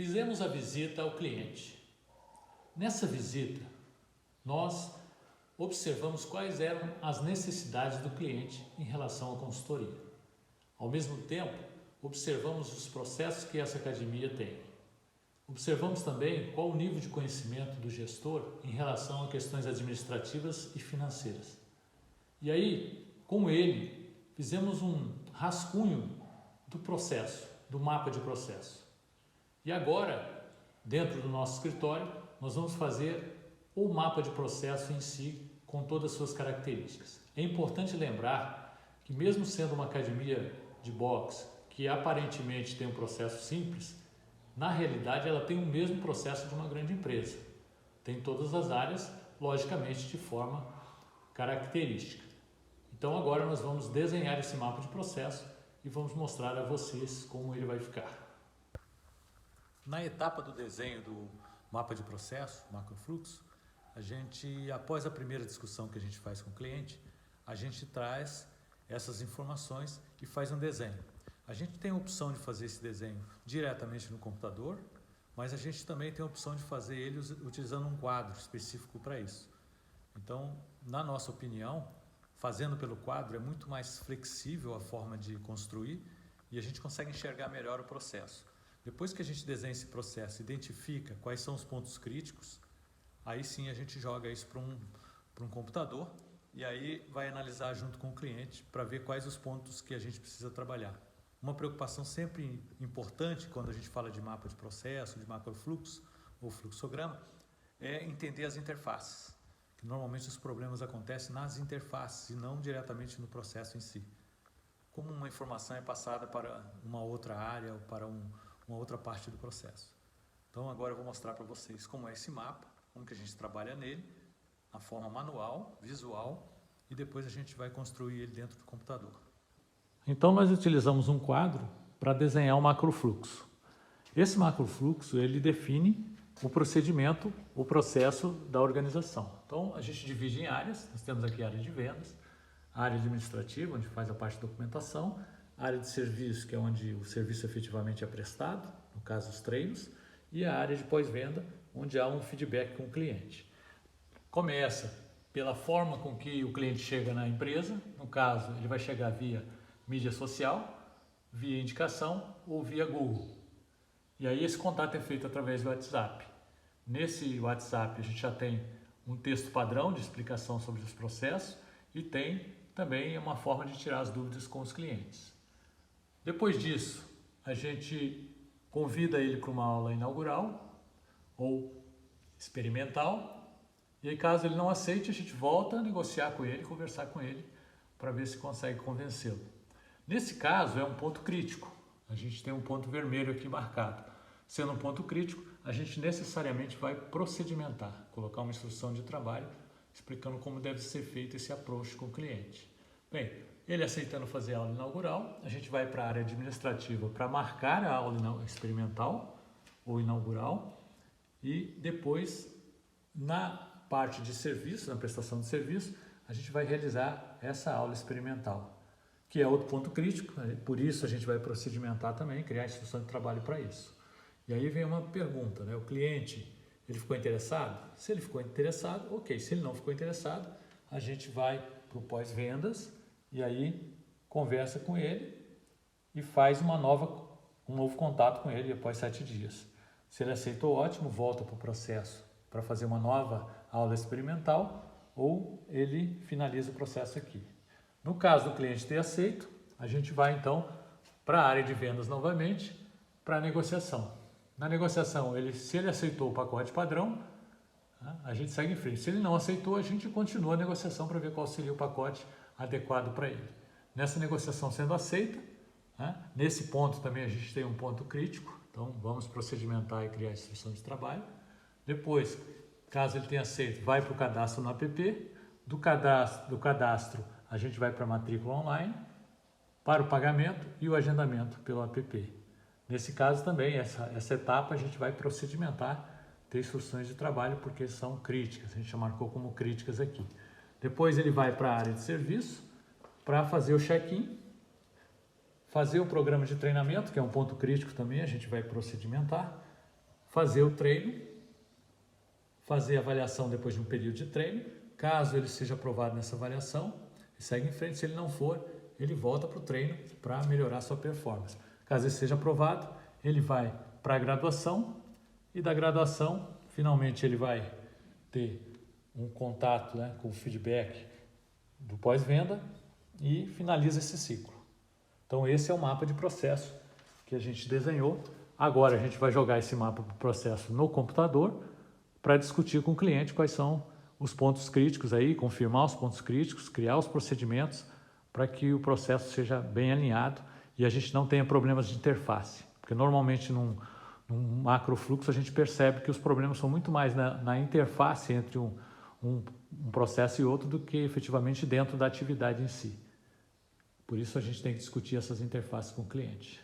Fizemos a visita ao cliente. Nessa visita, nós observamos quais eram as necessidades do cliente em relação à consultoria. Ao mesmo tempo, observamos os processos que essa academia tem. Observamos também qual o nível de conhecimento do gestor em relação a questões administrativas e financeiras. E aí, com ele, fizemos um rascunho do processo, do mapa de processo. E agora, dentro do nosso escritório, nós vamos fazer o mapa de processo em si, com todas as suas características. É importante lembrar que mesmo sendo uma academia de boxe, que aparentemente tem um processo simples, na realidade ela tem o mesmo processo de uma grande empresa. Tem todas as áreas, logicamente, de forma característica. Então agora nós vamos desenhar esse mapa de processo e vamos mostrar a vocês como ele vai ficar. Na etapa do desenho do mapa de processo, macrofluxo, a gente, após a primeira discussão que a gente faz com o cliente, a gente traz essas informações e faz um desenho. A gente tem a opção de fazer esse desenho diretamente no computador, mas a gente também tem a opção de fazer ele utilizando um quadro específico para isso. Então, na nossa opinião, fazendo pelo quadro é muito mais flexível a forma de construir e a gente consegue enxergar melhor o processo. Depois que a gente desenha esse processo, identifica quais são os pontos críticos, aí sim a gente joga isso para um computador e aí vai analisar junto com o cliente para ver quais os pontos que a gente precisa trabalhar. Uma preocupação sempre importante quando a gente fala de mapa de processo, de macrofluxo ou fluxograma, é entender as interfaces. Que normalmente os problemas acontecem nas interfaces e não diretamente no processo em si. Como uma informação é passada para uma outra área ou para uma outra parte do processo. Então agora eu vou mostrar para vocês como é esse mapa, como que a gente trabalha nele, na forma manual, visual, e depois a gente vai construir ele dentro do computador. Então nós utilizamos um quadro para desenhar o macrofluxo. Esse macrofluxo ele define o procedimento, o processo da organização. Então a gente divide em áreas, nós temos aqui a área de vendas, a área administrativa, onde faz a parte de documentação, a área de serviço, que é onde o serviço efetivamente é prestado, no caso os treinos, e a área de pós-venda, onde há um feedback com o cliente. Começa pela forma com que o cliente chega na empresa, no caso ele vai chegar via mídia social, via indicação ou via Google. E aí esse contato é feito através do WhatsApp. Nesse WhatsApp a gente já tem um texto padrão de explicação sobre os processos e tem também uma forma de tirar as dúvidas com os clientes. Depois disso, a gente convida ele para uma aula inaugural ou experimental e aí caso ele não aceite, a gente volta a negociar com ele, conversar com ele para ver se consegue convencê-lo. Nesse caso é um ponto crítico, a gente tem um ponto vermelho aqui marcado. Sendo um ponto crítico, a gente necessariamente vai procedimentar, colocar uma instrução de trabalho explicando como deve ser feito esse approach com o cliente. Bem, ele aceitando fazer a aula inaugural, a gente vai para a área administrativa para marcar a aula experimental ou inaugural e depois na parte de serviço, na prestação de serviço, a gente vai realizar essa aula experimental, que é outro ponto crítico, por isso a gente vai procedimentar também, criar instrução de trabalho para isso. E aí vem uma pergunta, né? O cliente, ele ficou interessado? Se ele ficou interessado, ok. Se ele não ficou interessado, a gente vai para o pós-vendas e aí conversa com ele e faz um novo contato com ele após 7 dias. Se ele aceitou, ótimo, volta para o processo para fazer uma nova aula experimental ou ele finaliza o processo aqui. No caso do cliente ter aceito, a gente vai então para a área de vendas novamente para a negociação. Na negociação, se ele aceitou o pacote padrão, a gente segue em frente. Se ele não aceitou, a gente continua a negociação para ver qual seria o pacote adequado para ele. Nessa negociação sendo aceita, nesse ponto também a gente tem um ponto crítico, então vamos procedimentar e criar a instrução de trabalho. Depois, caso ele tenha aceito, vai para o cadastro no app. Do cadastro a gente vai para a matrícula online, para o pagamento e o agendamento pelo app. Nesse caso também, essa etapa a gente vai procedimentar, ter instruções de trabalho porque são críticas, a gente já marcou como críticas aqui. Depois ele vai para a área de serviço para fazer o check-in, fazer o programa de treinamento, que é um ponto crítico também, a gente vai procedimentar, fazer o treino, fazer a avaliação depois de um período de treino. Caso ele seja aprovado nessa avaliação, ele segue em frente. Se ele não for, ele volta para o treino para melhorar a sua performance. Caso ele seja aprovado, ele vai para a graduação e da graduação, finalmente ele vai ter um contato, né, com o feedback do pós-venda e finaliza esse ciclo. Então esse é o mapa de processo que a gente desenhou. Agora a gente vai jogar esse mapa de processo no computador para discutir com o cliente quais são os pontos críticos aí, confirmar os pontos críticos, criar os procedimentos para que o processo seja bem alinhado e a gente não tenha problemas de interface. Porque normalmente num macrofluxo a gente percebe que os problemas são muito mais na interface entre um processo e outro do que efetivamente dentro da atividade em si. Por isso a gente tem que discutir essas interfaces com o cliente.